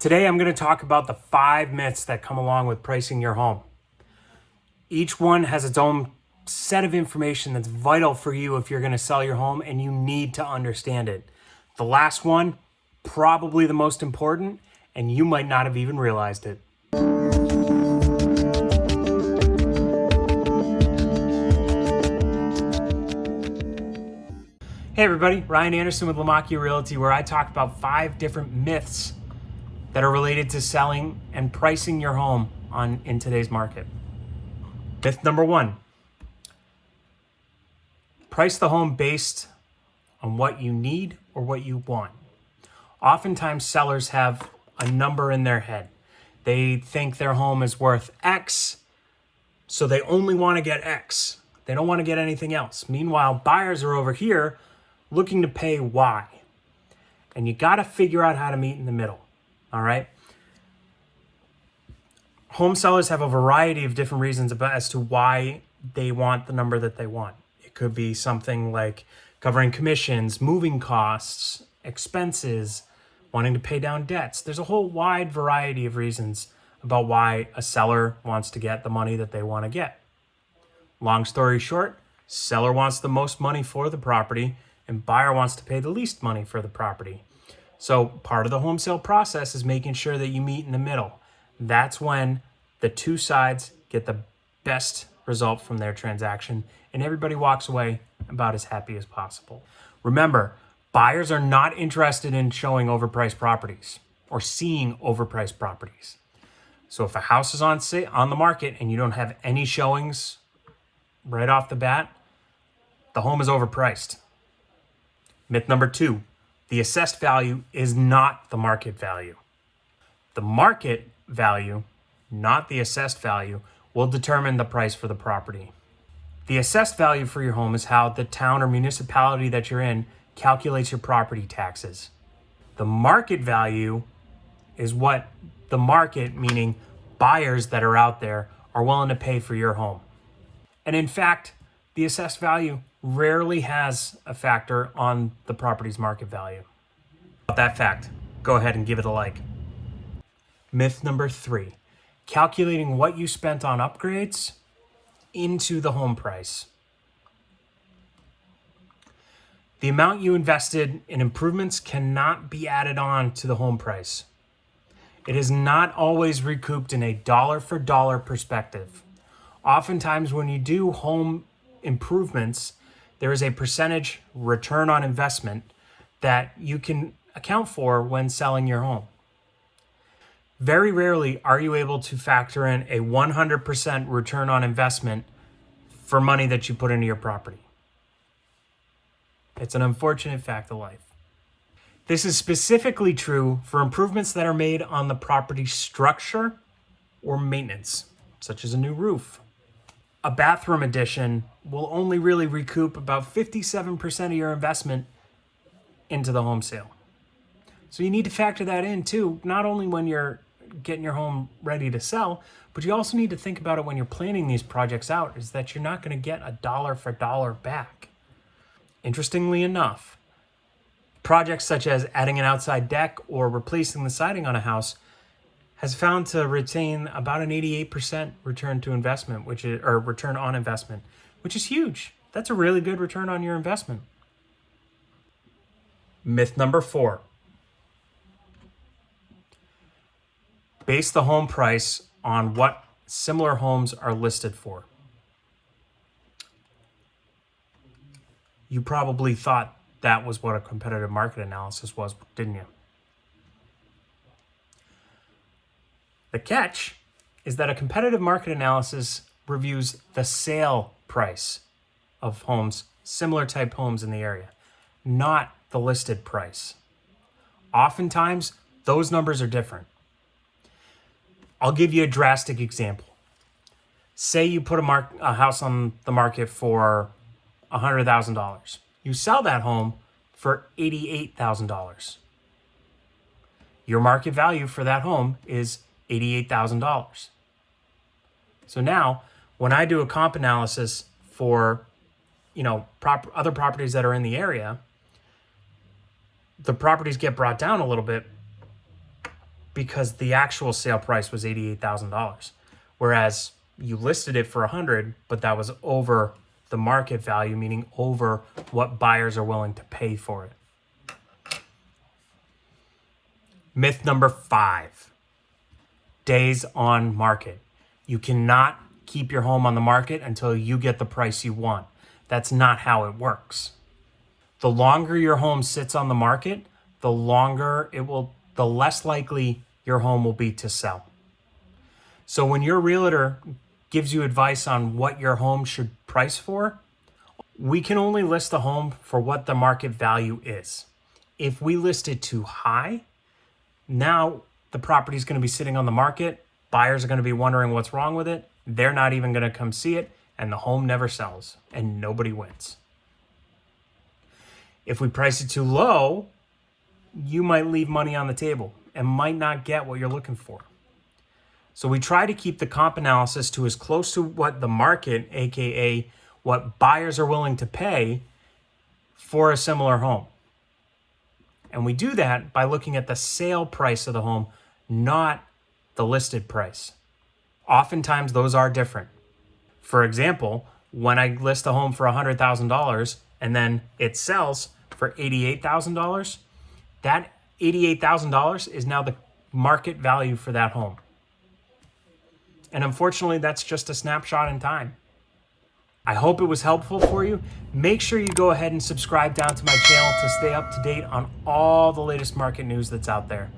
Today, I'm going to talk about the 5 myths that come along with pricing your home. Each one has its own set of information that's vital for you if you're going to sell your home, and you need to understand it. The last one, probably the most important, and you might not have even realized it. Hey everybody, Ryan Anderson with Lamacchia Realty, where I talk about 5 different myths that are related to selling and pricing your home in today's market. Myth number 1, price the home based on what you need or what you want. Oftentimes sellers have a number in their head. They think their home is worth X, so they only want to get X. They don't want to get anything else. Meanwhile, buyers are over here looking to pay Y. And you got to figure out how to meet in the middle. All right. Home sellers have a variety of different reasons as to why they want the number that they want. It could be something like covering commissions, moving costs, expenses, wanting to pay down debts. There's a whole wide variety of reasons about why a seller wants to get the money that they want to get. Long story short, seller wants the most money for the property and buyer wants to pay the least money for the property. So part of the home sale process is making sure that you meet in the middle. That's when the two sides get the best result from their transaction and everybody walks away about as happy as possible. Remember, buyers are not interested in showing overpriced properties or seeing overpriced properties. So if a house is on the market and you don't have any showings right off the bat, the home is overpriced. Myth number 2. The assessed value is not the market value. The market value, not the assessed value, will determine the price for the property. The assessed value for your home is how the town or municipality that you're in calculates your property taxes. The market value is what the market, meaning buyers that are out there, are willing to pay for your home. And in fact, the assessed value rarely has a factor on the property's market value. About that fact, go ahead and give it a like. Myth number 3, calculating what you spent on upgrades into the home price. The amount you invested in improvements cannot be added on to the home price. It is not always recouped in a dollar for dollar perspective. Oftentimes when you do home improvements, there is a percentage return on investment that you can account for when selling your home. Very rarely are you able to factor in a 100% return on investment for money that you put into your property. It's an unfortunate fact of life. This is specifically true for improvements that are made on the property structure or maintenance, such as a new roof. A bathroom addition will only really recoup about 57% of your investment into the home sale. So you need to factor that in too, not only when you're getting your home ready to sell, but you also need to think about it when you're planning these projects out, is that you're not going to get a dollar for dollar back. Interestingly enough, projects such as adding an outside deck or replacing the siding on a house has found to retain about an 88% return to investment, return on investment, which is huge. That's a really good return on your investment. Myth number 4. Base the home price on what similar homes are listed for. You probably thought that was what a competitive market analysis was, didn't you? The catch is that a competitive market analysis reviews the sale price of homes, similar type homes in the area, not the listed price. Oftentimes, those numbers are different. I'll give you a drastic example. Say you put a house on the market for $100,000. You sell that home for $88,000. Your market value for that home is $88,000. So now, when I do a comp analysis for, other properties that are in the area, the properties get brought down a little bit, because the actual sale price was $88,000. Whereas you listed it for 100, but that was over the market value, meaning over what buyers are willing to pay for it. Myth number 5, days on market. You cannot keep your home on the market until you get the price you want. That's not how it works. The longer your home sits on the market, the less likely your home will be to sell. So when your realtor gives you advice on what your home should price for, we can only list the home for what the market value is. If we list it too high, now the property is going to be sitting on the market. Buyers are going to be wondering what's wrong with it. They're not even going to come see it, and the home never sells, and nobody wins. If we price it too low, you might leave money on the table and might not get what you're looking for. So we try to keep the comp analysis to as close to what the market, aka what buyers are willing to pay for a similar home. And we do that by looking at the sale price of the home, not the listed price. Oftentimes those are different. For example, when I list a home for $100,000 and then it sells for $88,000, that $88,000 is now the market value for that home. And unfortunately, that's just a snapshot in time. I hope it was helpful for you. Make sure you go ahead and subscribe down to my channel to stay up to date on all the latest market news that's out there.